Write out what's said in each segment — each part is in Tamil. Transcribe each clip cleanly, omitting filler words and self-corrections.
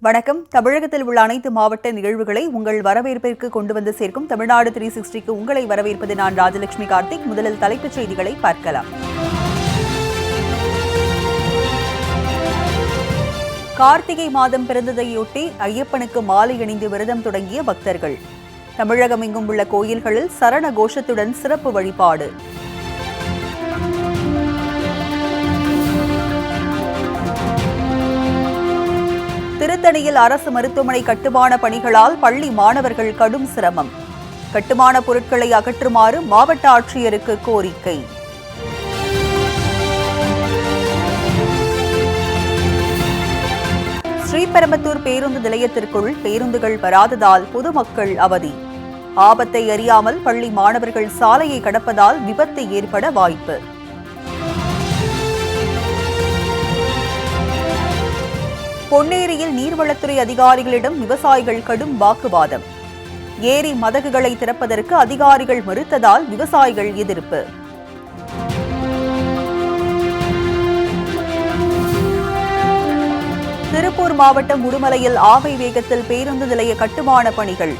வணக்கம். தமிழகத்தில் உள்ள அனைத்து மாவட்ட நிகழ்வுகளை உங்கள் வரவேற்பிற்கு கொண்டு வந்து சேர்க்கும் தமிழ்நாடு 360க்கு உங்களை வரவேற்பது நான் ராஜலட்சுமி கார்த்திக். முதலில் தலைப்புச் செய்திகளை பார்க்கலாம். கார்த்திகை மாதம் பிறந்ததையொட்டி ஐயப்பனுக்கு மாலை அணிந்து விரதம் தொடங்கிய பக்தர்கள். தமிழகம் எங்கும் உள்ள கோயில்களில் சரண கோஷத்துடன் சிறப்பு வழிபாடு. திருத்தணியில் அரசு மருத்துவமனை கட்டுமான பணிகளால் பள்ளி மாணவர்கள் கடும் சிரமம். கட்டுமான பொருட்களை அகற்றுமாறு மாவட்ட ஆட்சியருக்கு கோரிக்கை. ஸ்ரீபெரும்புதூர் பேருந்து நிலையத்திற்குள் பேருந்துகள் வராததால் பொதுமக்கள் அவதி. ஆபத்தை அறியாமல் பள்ளி மாணவர்கள் சாலையை கடப்பதால் விபத்து ஏற்பட வாய்ப்பு. பொன்னேரியில் நீர்வளத்துறை அதிகாரிகளிடம் விவசாயிகள் கடும் வாக்குவாதம். ஏரி மதகுகளை திறப்பதற்கு அதிகாரிகள் மறுத்ததால் விவசாயிகள் எதிர்ப்பு. திருப்பூர் மாவட்டம் உடுமலையில் ஆவை வேகத்தில் பேருந்து நிலைய கட்டுமான பணிகள்.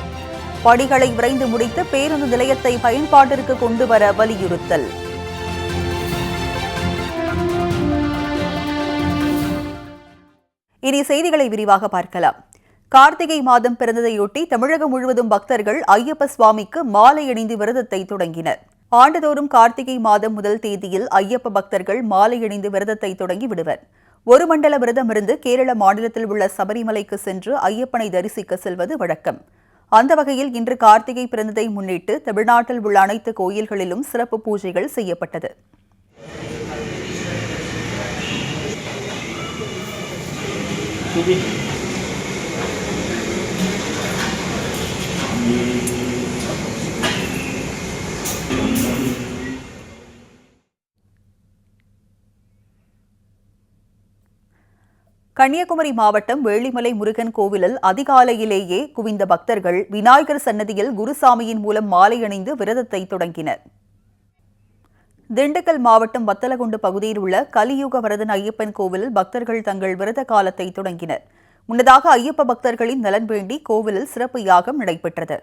பணிகளை விரைந்து முடித்து பேருந்து நிலையத்தை பயன்பாட்டிற்கு கொண்டுவர வலியுறுத்தல். இனி செய்திகளை விரிவாக பார்க்கலாம். கார்த்திகை மாதம் பிறந்ததையொட்டி தமிழகம் முழுவதும் பக்தர்கள் ஐயப்ப சுவாமிக்கு மாலை அணிந்து விரதத்தை தொடங்கினர். ஆண்டுதோறும் கார்த்திகை மாதம் முதல் தேதியில் ஐயப்ப பக்தர்கள் மாலை அணிந்து விரதத்தை தொடங்கி விடுவர். ஒரு மண்டல விரதமிருந்து கேரள மாநிலத்தில் உள்ள சபரிமலைக்கு சென்று ஐயப்பனை தரிசிக்க செல்வது வழக்கம். அந்த வகையில் இன்று கார்த்திகை பிறந்ததை முன்னிட்டு தமிழ்நாட்டில் உள்ள அனைத்து கோயில்களிலும் சிறப்பு பூஜைகள் செய்யப்பட்டது. கன்னியாகுமரி மாவட்டம் வேளிமலை முருகன் கோவிலில் அதிகாலையிலேயே குவிந்த பக்தர்கள் விநாயகர் சன்னதியில் குருசாமியின் மூலம் மாலை அணிந்து விரதத்தை தொடங்கினர். திண்டுக்கல் மாவட்டம் வத்தலகுண்டு பகுதியில் உள்ள கலியுக வரதன் ஐயப்பன் கோவிலில் பக்தர்கள் தங்கள் விரத காலத்தை தொடங்கினர். முன்னதாக ஐயப்ப பக்தர்களின் நலன் வேண்டி கோவிலில் சிறப்பு யாகம் நடைபெற்றது.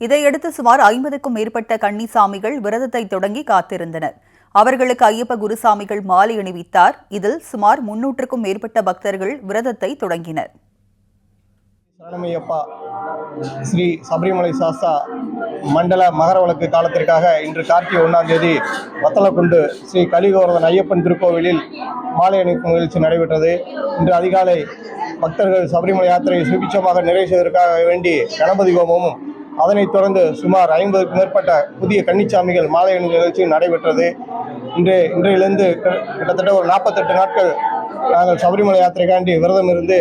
இதையடுத்து சுமார் 50க்கும் மேற்பட்ட கன்னிசாமிகள் விரதத்தை தொடங்கி காத்திருந்தனர். அவர்களுக்கு ஐயப்ப குருசாமிகள் மாலை அணிவித்தார். இதில் சுமார் 300க்கும் மேற்பட்ட பக்தர்கள் விரதத்தை தொடங்கினர். சரணமையப்பா ஸ்ரீ சபரிமலை சாஸ்தா மண்டல மகரவிளக்கு காலத்திற்காக இன்று கார்த்திகை 1ஆம் தேதி வத்தலக்குண்டு ஸ்ரீ கலியுகவரதன் ஐயப்பன் திருக்கோவிலில் மாலை அணிவிக்கும் நிகழ்ச்சி நடைபெற்றது. இன்று அதிகாலை பக்தர்கள் சபரிமலை யாத்திரையை சுபிட்சமாக நிறைவு செய்வதற்காக வேண்டி கணபதி ஹோமமும் அதனைத் தொடர்ந்து சுமார் 50க்கும் மேற்பட்ட புதிய கன்னிச்சாமிகள் மாலை அணிந்த நிகழ்ச்சி நடைபெற்றது. இன்றையிலிருந்து கிட்டத்தட்ட ஒரு 48 நாட்கள் நாங்கள் சபரிமலை யாத்திரைக்காண்டி விரதம் இருந்து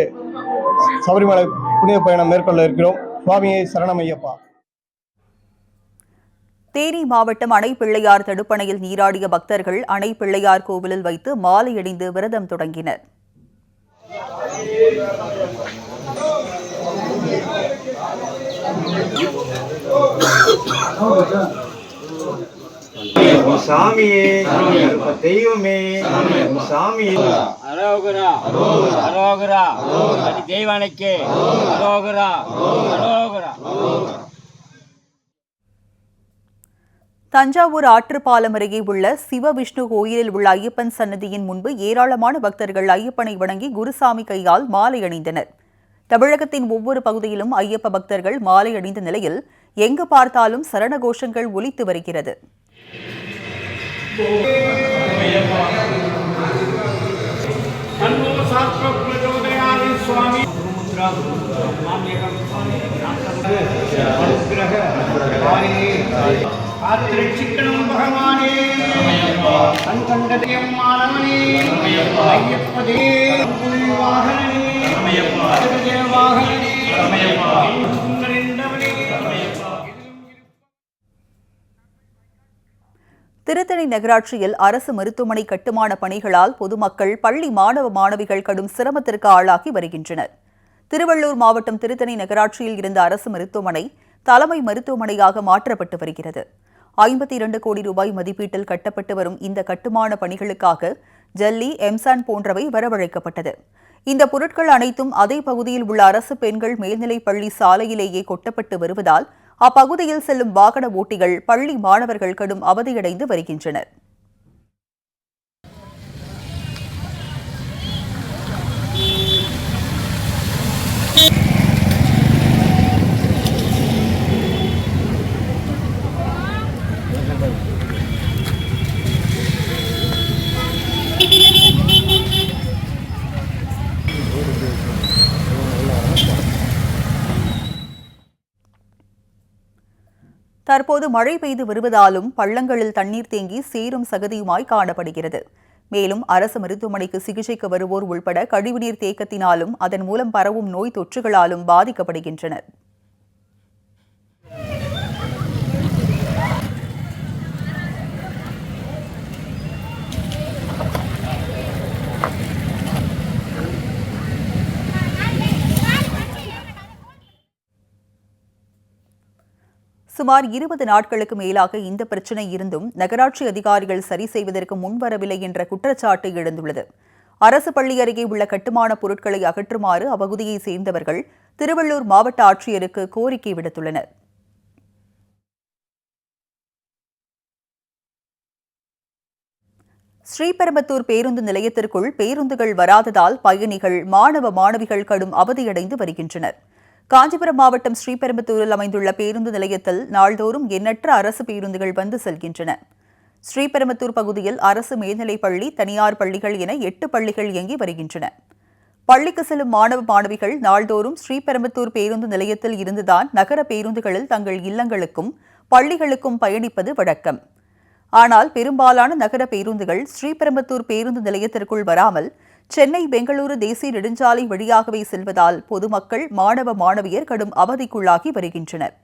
சபரிமலை புனித பயணம் மேற்கொள்ள இருக்கிறோம். சுவாமியை சரணமையப்பா. தேனி மாவட்டம் அணை பிள்ளையார் தடுப்பணையில் நீராடிய பக்தர்கள் அணை பிள்ளையார் கோவிலில் வைத்து மாலை அணிந்து விரதம் தொடங்கினர். சாமியே தெய்வமே சாமியே அரோகரா அரோகரா தெய்வானைக்கே அரோகரா அரோகரா. தஞ்சாவூர் ஆற்றுப்பாலம் அருகே உள்ள சிவவிஷ்ணு கோயிலில் உள்ள ஐயப்பன் சன்னதியின் முன்பு ஏராளமான பக்தர்கள் ஐயப்பனை வணங்கி குருசாமி கையால் மாலை அணிந்தனர். தமிழகத்தின் ஒவ்வொரு பகுதியிலும் ஐயப்ப பக்தர்கள் மாலை அணிந்த நிலையில் எங்கு பார்த்தாலும் சரண கோஷங்கள் ஒலித்து வருகிறது. திருத்தணி திருத்தணி நகராட்சியில் அரசு மருத்துவமனை கட்டுமான பணிகளால் பொதுமக்கள், பள்ளி மாணவ மாணவிகள் கடும் சிரமத்திற்கு ஆளாகி வருகின்றனர். திருவள்ளூர் மாவட்டம் திருத்தணி நகராட்சியில் இருந்த அரசு மருத்துவமனை தலைமை மருத்துவமனையாக மாற்றப்பட்டு வருகிறது. 52 கோடி ரூபாய் மதிப்பீட்டில் கட்டப்பட்டு வரும் இந்த கட்டுமான பணிகளுக்காக ஜல்லி, எம்சான் போன்றவை வரவழைக்கப்பட்டது. இந்த பொருட்கள் அனைத்தும் அதே பகுதியில் உள்ள அரசு பெண்கள் மேல்நிலைப் பள்ளி சாலையிலேயே கொட்டப்பட்டு வருவதால் அப்பகுதியில் செல்லும் வாகன ஓட்டிகள், பள்ளி மாணவர்கள் கடும் அவதியடைந்து வருகின்றனர். தற்போது மழை பெய்து வருவதாலும் பள்ளங்களில் தண்ணீர் தேங்கி சேரும் சகதியுமாய் காணப்படுகிறது. மேலும் அரசு மருத்துவமனைக்கு சிகிச்சைக்கு வருவோர் உள்பட கழிவுநீர் தேக்கத்தினாலும் அதன் மூலம் பரவும் நோய் தொற்றுகளாலும் பாதிக்கப்படுகின்றனர். சுமார் 20 நாட்களுக்கு மேலாக இந்த பிரச்சினை இருந்தும் நகராட்சி அதிகாரிகள் சரி செய்வதற்கு முன்வரவில்லை என்ற குற்றச்சாட்டு எழுந்துள்ளது. அரசு பள்ளி அருகே உள்ள கட்டுமான பொருட்களை அகற்றுமாறு அப்பகுதியை சேர்ந்தவர்கள் திருவள்ளூர் மாவட்ட ஆட்சியருக்கு கோரிக்கை விடுத்துள்ளனர். ஸ்ரீபெரும்புதூர் பேருந்து நிலையத்திற்குள் பேருந்துகள் வராததால் பயணிகள், மாணவ மாணவிகள் கடும் அவதியடைந்து வருகின்றனர். காஞ்சிபுரம் மாவட்டம் ஸ்ரீபெரும்புதூரில் அமைந்துள்ள பேருந்து நிலையத்தில் நாள்தோறும் எண்ணற்ற அரசு பேருந்துகள் வந்து செல்கின்றன. ஸ்ரீபெரும்புதூர் பகுதியில் அரசு மேல்நிலைப் பள்ளி, தனியார் பள்ளிகள் என 8 பள்ளிகள் இயங்கி வருகின்றன. பள்ளிக்கு செல்லும் மாணவ மாணவிகள் நாள்தோறும் ஸ்ரீபெரும்புதூர் பேருந்து நிலையத்தில் இருந்துதான் நகர பேருந்துகளில் தங்கள் இல்லங்களுக்கும் பள்ளிகளுக்கும் பயணிப்பது வழக்கம். ஆனால் பெரும்பாலான நகர பேருந்துகள் ஸ்ரீபெரும்புதூர் பேருந்து நிலையத்திற்குள் வராமல் சென்னை, பெங்களூரு தேசிய நெடுஞ்சாலை வழியாகவே செல்வதால் பொதுமக்கள், மாணவ மாணவியர் கடும் அவதிக்குள்ளாகி வருகின்றனர்.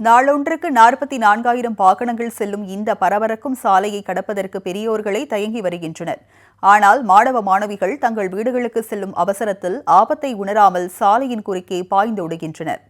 நாளொன்றுக்கு 44,000 வாகனங்கள் செல்லும் இந்த பரபரக்கும் சாலையை கடப்பதற்கு பெரியோர்களே தயங்கி வருகின்றனர். ஆனால் மாணவ மாணவிகள் தங்கள் வீடுகளுக்கு செல்லும் அவசரத்தில் ஆபத்தை உணராமல் சாலையின் குறுக்கே பாய்ந்தோடுகின்றனர்.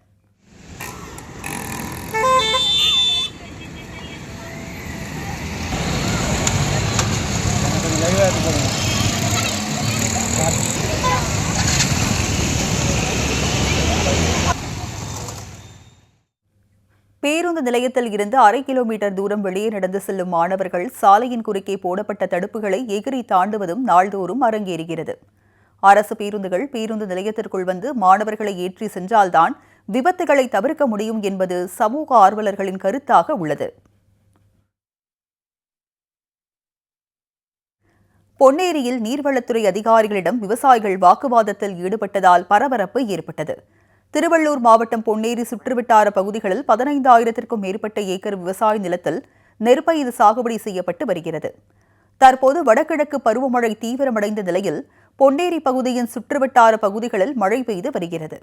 பேருந்து நிலையத்தில் இருந்து 1/2 கிலோமீட்டர் தூரம் வெளியே நடந்து செல்லும் மாணவர்கள் சாலையின் குறுக்கே போடப்பட்ட தடுப்புகளை எகிரி தாண்டுவதும் நாள்தோறும் அரங்கேறுகிறது. அரசு பேருந்துகள் பேருந்து நிலையத்திற்குள் வந்து மாணவர்களை ஏற்றி சென்றால்தான் விபத்துகளை தவிர்க்க முடியும் என்பது சமூக ஆர்வலர்களின் கருத்தாக உள்ளது. பொன்னேரியில் நீர்வளத்துறை அதிகாரிகளிடம் விவசாயிகள் வாக்குவாதத்தில் ஈடுபட்டதால் பரபரப்பு ஏற்பட்டது. திருவள்ளூர் மாவட்டம் பொன்னேரி சுற்றுவட்டார பகுதிகளில் 15,000க்கும் மேற்பட்ட ஏக்கர் விவசாய நிலத்தில் நெற்பயிர் சாகுபடி செய்யப்பட்டு வருகிறது. தற்போது வடகிழக்கு பருவமழை தீவிரமடைந்த நிலையில் பொன்னேரி பகுதியின் சுற்றுவட்டார பகுதிகளில் மழை பெய்து வருகிறது.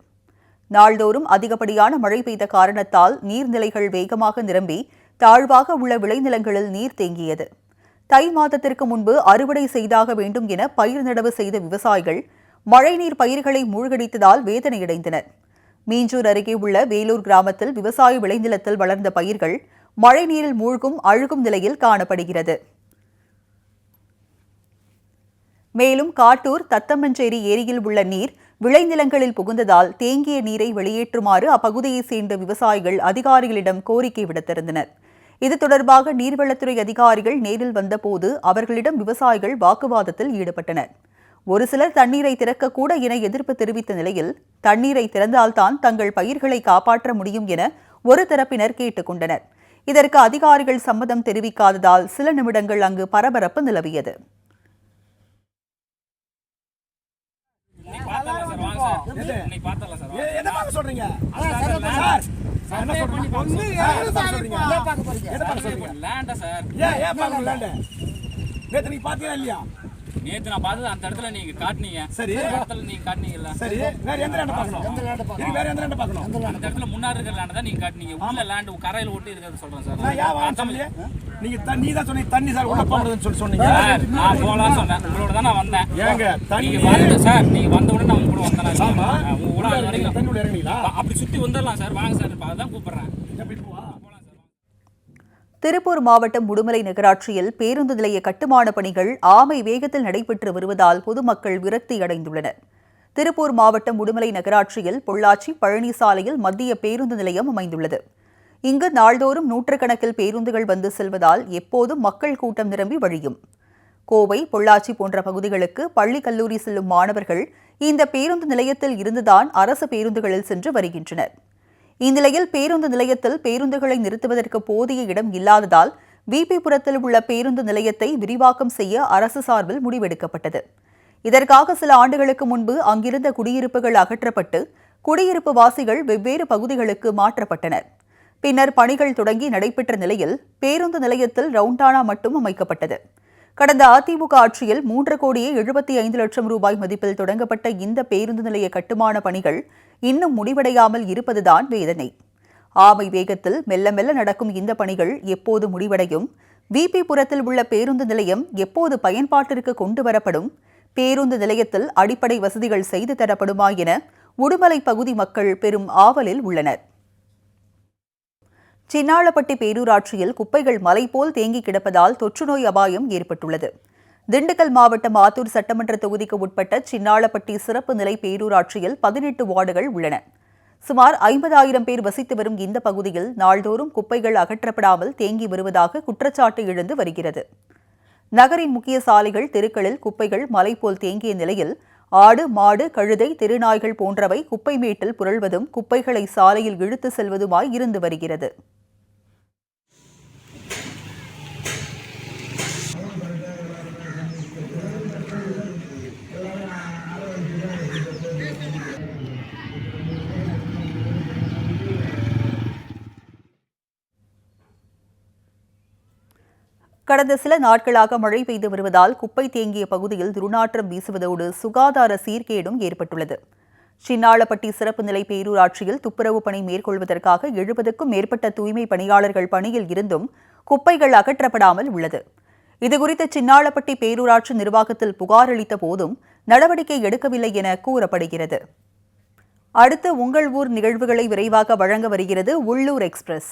நாள்தோறும் அதிகப்படியான மழை பெய்த காரணத்தால் நீர்நிலைகள் வேகமாக நிரம்பி தாழ்வாக உள்ள விளைநிலங்களில் நீர் தேங்கியது. தை மாதத்திற்கு முன்பு அறுவடை செய்தாக வேண்டும் என பயிர் நடவு செய்த விவசாயிகள் மழைநீர் பயிர்களை மூழ்கடித்ததால் வேதனையடைந்தனர். மீஞ்சூர் அருகே உள்ள வேலூர் கிராமத்தில் விவசாய விளைநிலத்தில் வளர்ந்த பயிர்கள் மழைநீரில் மூழ்கும், அழுகும் நிலையில் காணப்படுகிறது. மேலும் காட்டூர், தத்தம்மஞ்சேரி ஏரியில் உள்ள நீர் விளைநிலங்களில் புகுந்ததால் தேங்கிய நீரை வெளியேற்றுமாறு அப்பகுதியைச் சேர்ந்த விவசாயிகள் அதிகாரிகளிடம் கோரிக்கை விடுத்திருந்தனர். இது தொடர்பாக நீர்வளத்துறை அதிகாரிகள் நேரில் வந்தபோது அவர்களிடம் விவசாயிகள் வாக்குவாதத்தில் ஈடுபட்டனர். ஒரு சிலர் தண்ணீரை திறக்கக்கூட என எதிர்ப்பு தெரிவித்த நிலையில் தண்ணீரை திறந்தால்தான் தங்கள் பயிர்களை காப்பாற்ற முடியும் என ஒரு தரப்பினர் கேட்டுக் கொண்டனர். இதற்கு அதிகாரிகள் சம்மதம் தெரிவிக்காததால் சில நிமிடங்கள் அங்கு பரபரப்பு நிலவியது. இன்னைக்கு பார்த்தல சார். என்ன பார்க்க சொல்றீங்க? சார் என்ன சொல்றீங்க? ஒண்ணு என்ன சொல்றீங்க? என்ன பார்க்க போறீங்க? என்ன பார்க்க சொல்றீங்க? லேண்ட சார். ஏன் பார்க்க லேண்ட்? நேத்து நீ பாத்தீங்களா இல்லையா? நேத்து நான் பார்த்தது அந்த இடத்துல நீங்க காட்டுனீங்க. சரி. அந்த இடத்துல நீங்க காட்டுனீங்கல்ல. சரி. வேற எந்த லேண்ட் பார்க்கணும்? எந்த லேண்ட் பார்க்கணும்? வேற எந்த லேண்ட் பார்க்கணும்? அந்த இடத்துல முன்னாடி இருக்கிற லேண்ட் தான் நீங்க காட்டுனீங்க. உள்ள லேண்ட் கரையில ஒட்டி இருக்கிறது சொல்றேன் சார். நான் யா வாங்க நீங்க தண்ணி தான் சொன்னீங்க. தண்ணி சார் உள்ள போறதுன்னு சொன்னீங்க. நான் போலாம் சொன்னேன். உங்களோட தான் நான் வந்தேன். ஏங்க தண்ணி வந்து சார் நீங்க வந்த உடனே நான் கூட வந்தேன். ஆமா. உங்க கூட வரைக்கும் தண்ணி உள்ள இறங்குனீங்களா? அப்படி சுத்தி வந்துறலாம் சார். வாங்க சார். அதான் கூப்பிடுறேன். திருப்பூர் மாவட்டம் உடுமலை நகராட்சியில் பேருந்து நிலைய கட்டுமான பணிகள் ஆமை வேகத்தில் நடைபெற்று வருவதால் பொதுமக்கள் விரக்தி அடைந்துள்ளனர். திருப்பூர் மாவட்டம் உடுமலை நகராட்சியில் பொள்ளாச்சி பழனி சாலையில் மத்திய பேருந்து நிலையம் அமைந்துள்ளது. இங்கு நாள்தோறும் நூற்றுக்கணக்கில் பேருந்துகள் வந்து செல்வதால் எப்போதும் மக்கள் கூட்டம் நிரம்பி வழியும். கோவை, பொள்ளாச்சி போன்ற பகுதிகளுக்கு பள்ளி கல்லூரி செல்லும் மாணவர்கள் இந்த பேருந்து நிலையத்தில் இருந்துதான் அரசு பேருந்துகளில் சென்று வருகின்றனர். இந்நிலையில் பேருந்து நிலையத்தில் பேருந்துகளை நிறுத்துவதற்கு போதிய இடம் இல்லாததால் விபிபுரத்தில் உள்ள பேருந்து நிலையத்தை விரிவாக்கம் செய்ய அரசு சார்பில் முடிவெடுக்கப்பட்டது. இதற்காக சில ஆண்டுகளுக்கு முன்பு அங்கிருந்த குடியிருப்புகள் அகற்றப்பட்டு குடியிருப்பு வாசிகள் வெவ்வேறு பகுதிகளுக்கு மாற்றப்பட்டனர். பின்னர் பணிகள் தொடங்கி நடைபெற்ற நிலையில் பேருந்து நிலையத்தில் ரவுண்டானா மட்டும் அமைக்கப்பட்டது. கடந்த அதிமுக ஆட்சியில் 3,75,00,000 ரூபாய் மதிப்பில் தொடங்கப்பட்ட இந்த பேருந்து நிலைய கட்டுமான பணிகள் இன்னும் முடிவடையாமல் இருப்பதுதான் வேதனை. ஆமை வேகத்தில் மெல்ல மெல்ல நடக்கும் இந்த பணிகள் எப்போது முடிவடையும்? விபிபுரத்தில் உள்ள பேருந்து நிலையம் எப்போது பயன்பாட்டிற்கு கொண்டு வரப்படும்? பேருந்து நிலையத்தில் அடிப்படை வசதிகள் செய்து தரப்படுமா என உடுமலை பகுதி மக்கள் பெரும் ஆவலில் உள்ளனர். சின்னாளப்பட்டி பேரூராட்சியில் குப்பைகள் மலை போல் தேங்கி கிடப்பதால் தொற்றுநோய் அபாயம் ஏற்பட்டுள்ளது. திண்டுக்கல் மாவட்டம் ஆத்தூர் சட்டமன்ற தொகுதிக்கு உட்பட்ட சின்னாளப்பட்டி சிறப்பு நிலை பேரூராட்சியில் 18 வார்டுகள் உள்ளன. சுமார் 50,000 பேர் வசித்து வரும் இந்த பகுதியில் நாள்தோறும் குப்பைகள் அகற்றப்படாமல் தேங்கி வருவதாக குற்றச்சாட்டு எழுந்து வருகிறது. நகரின் முக்கிய சாலைகள், தெருக்களில் குப்பைகள் மலை போல் தேங்கிய நிலையில் ஆடு, மாடு, கழுதை, தெருநாய்கள் போன்றவை குப்பை மேட்டில் புரள்வதும் குப்பைகளை சாலையில் இழுத்து செல்வதுமாய் இருந்து வருகிறது. கடந்த சில நாட்களாக மழை பெய்து வருவதால் குப்பை தேங்கிய பகுதியில் துர்நாற்றம் வீசுவதோடு சுகாதார சீர்கேடும் ஏற்பட்டுள்ளது. சின்னாளப்பட்டி சிறப்பு நிலை பேரூராட்சியில் துப்புரவு பணி மேற்கொள்வதற்காக 70க்கும் மேற்பட்ட தூய்மை பணியாளர்கள் பணியில் இருந்தும் குப்பைகள் அகற்றப்படாமல் உள்ளது. இதுகுறித்து சின்னாளப்பட்டி பேரூராட்சி நிர்வாகத்தில் புகார் அளித்த போதும் நடவடிக்கை எடுக்கவில்லை என கூறப்படுகிறது. அடுத்து உங்கள் ஊர் நிகழ்வுகளை விரைவாக வழங்க வருகிறது உள்ளூர் எக்ஸ்பிரஸ்.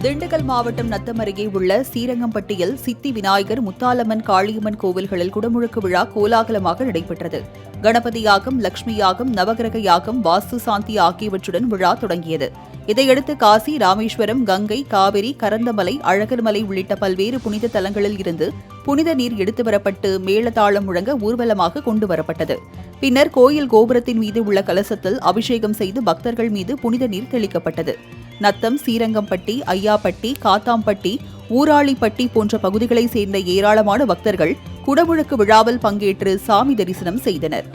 திண்டுக்கல் மாவட்டம் நத்தம் அருகே உள்ள சீரங்கம்பட்டியில் சித்தி விநாயகர், முத்தாலம்மன், காளியம்மன் கோவில்களில் குடமுழுக்கு விழா கோலாகலமாக நடைபெற்றது. கணபதி யாகம், லட்சுமி யாகம், நவகிரக யாகம், வாஸ்து சாந்தி ஆகியவற்றுடன் விழா தொடங்கியது. இதையடுத்து காசி, ராமேஸ்வரம், கங்கை, காவிரி, கரந்தமலை, அழகர்மலை உள்ளிட்ட பல்வேறு புனித தலங்களில் இருந்து புனித நீர் எடுத்து வரப்பட்டு மேளதாளம் முழங்க ஊர்வலமாக கொண்டு வரப்பட்டது. பின்னர் கோயில் கோபுரத்தின் மீது உள்ள கலசத்தில் அபிஷேகம் செய்து பக்தர்கள் மீது புனித நீர் தெளிக்கப்பட்டது. நத்தம், சீரங்கம்பட்டி, ஐயாப்பட்டி, காத்தாம்பட்டி, ஊராளிப்பட்டி போன்ற பகுதிகளைச் சேர்ந்த ஏராளமான பக்தர்கள் குடமுழுக்கு விழாவில் பங்கேற்று சாமி தரிசனம் செய்தனர்.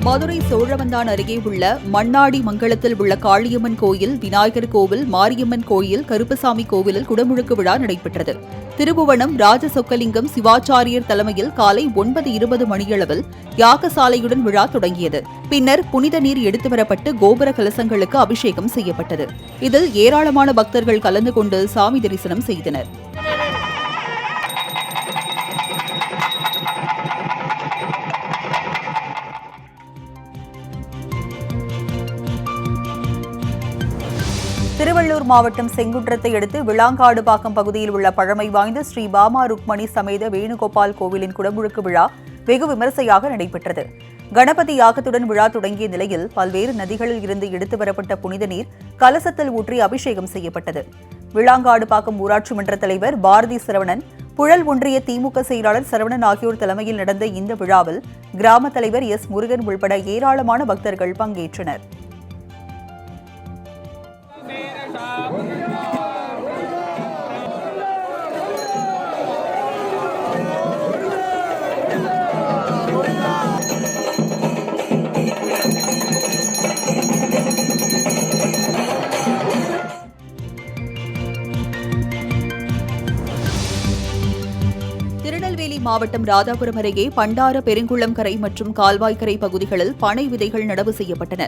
மதுரை சோழவந்தான் அருகே உள்ள மண்ணாடி மங்கலத்தில் உள்ள காளியம்மன் கோயில், விநாயகர் கோவில், மாரியம்மன் கோயில், கருப்பசாமி கோவிலில் குடமுழுக்கு விழா நடைபெற்றது. திருபுவனம் ராஜசொக்கலிங்கம் சிவாச்சாரியர் தலைமையில் காலை 9:20 மணியளவில் யாகசாலையுடன் விழா தொடங்கியது. பின்னர் புனித நீர் எடுத்து வரப்பட்டு கோபுர கலசங்களுக்கு அபிஷேகம் செய்யப்பட்டது. இதில் ஏராளமான பக்தர்கள் கலந்து கொண்டு சாமி தரிசனம் செய்தனர். திருவள்ளூர் மாவட்டம் செங்குன்றத்தை அடுத்து விளாங்காடுபாக்கம் பகுதியில் உள்ள பழமை வாய்ந்த ஸ்ரீ பாமா ருக்மணி சமேத வேணுகோபால் கோவிலின் குடமுழுக்கு விழா வெகு விமரிசையாக நடைபெற்றது. கணபதி யாகத்துடன் விழா தொடங்கிய நிலையில் பல்வேறு நதிகளில் இருந்து எடுத்து வரப்பட்ட புனித நீர் கலசத்தில் ஊற்றி அபிஷேகம் செய்யப்பட்டது. விளாங்காடுபாக்கம் ஊராட்சி மன்ற தலைவர் பாரதி சரவணன், புழல் ஒன்றிய திமுக செயலாளர் சரவணன் ஆகியோர் தலைமையில் நடந்த இந்த விழாவில் கிராம தலைவர் எஸ் முருகன் உள்பட ஏராளமான பக்தர்கள் பங்கேற்றனர். திருநெல்வேலி மாவட்டம் ராதாபுரம் அருகே பண்டார பெருங்குளம் கரை மற்றும் கால்வாய்க்கரை பகுதிகளில் பனை விதைகள் நடவு செய்யப்பட்டன.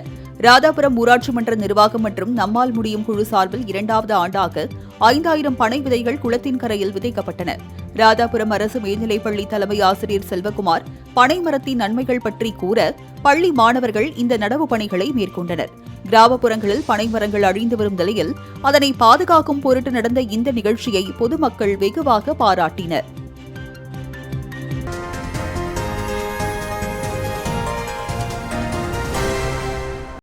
ராதாபுரம் ஊராட்சி மன்ற நிர்வாகம் மற்றும் நம்மால் முடியும் குழு சார்பில் 2வது ஆண்டாக 5000 பனை விதைகள் குளத்தின் கரையில் விதைக்கப்பட்டன. ராதாபுரம் அரசு மேல்நிலைப்பள்ளி தலைமை ஆசிரியர் செல்வகுமார் பனை மரத்தின் நன்மைகள் பற்றி கூற பள்ளி மாணவர்கள் இந்த நடவு பணிகளை மேற்கொண்டனர். கிராமப்புறங்களில் பனை மரங்கள் அழிந்து வரும் நிலையில் அதனை பாதுகாக்கும் பொருட்டு நடந்த இந்த நிகழ்ச்சியை பொதுமக்கள் வெகுவாக பாராட்டினர்.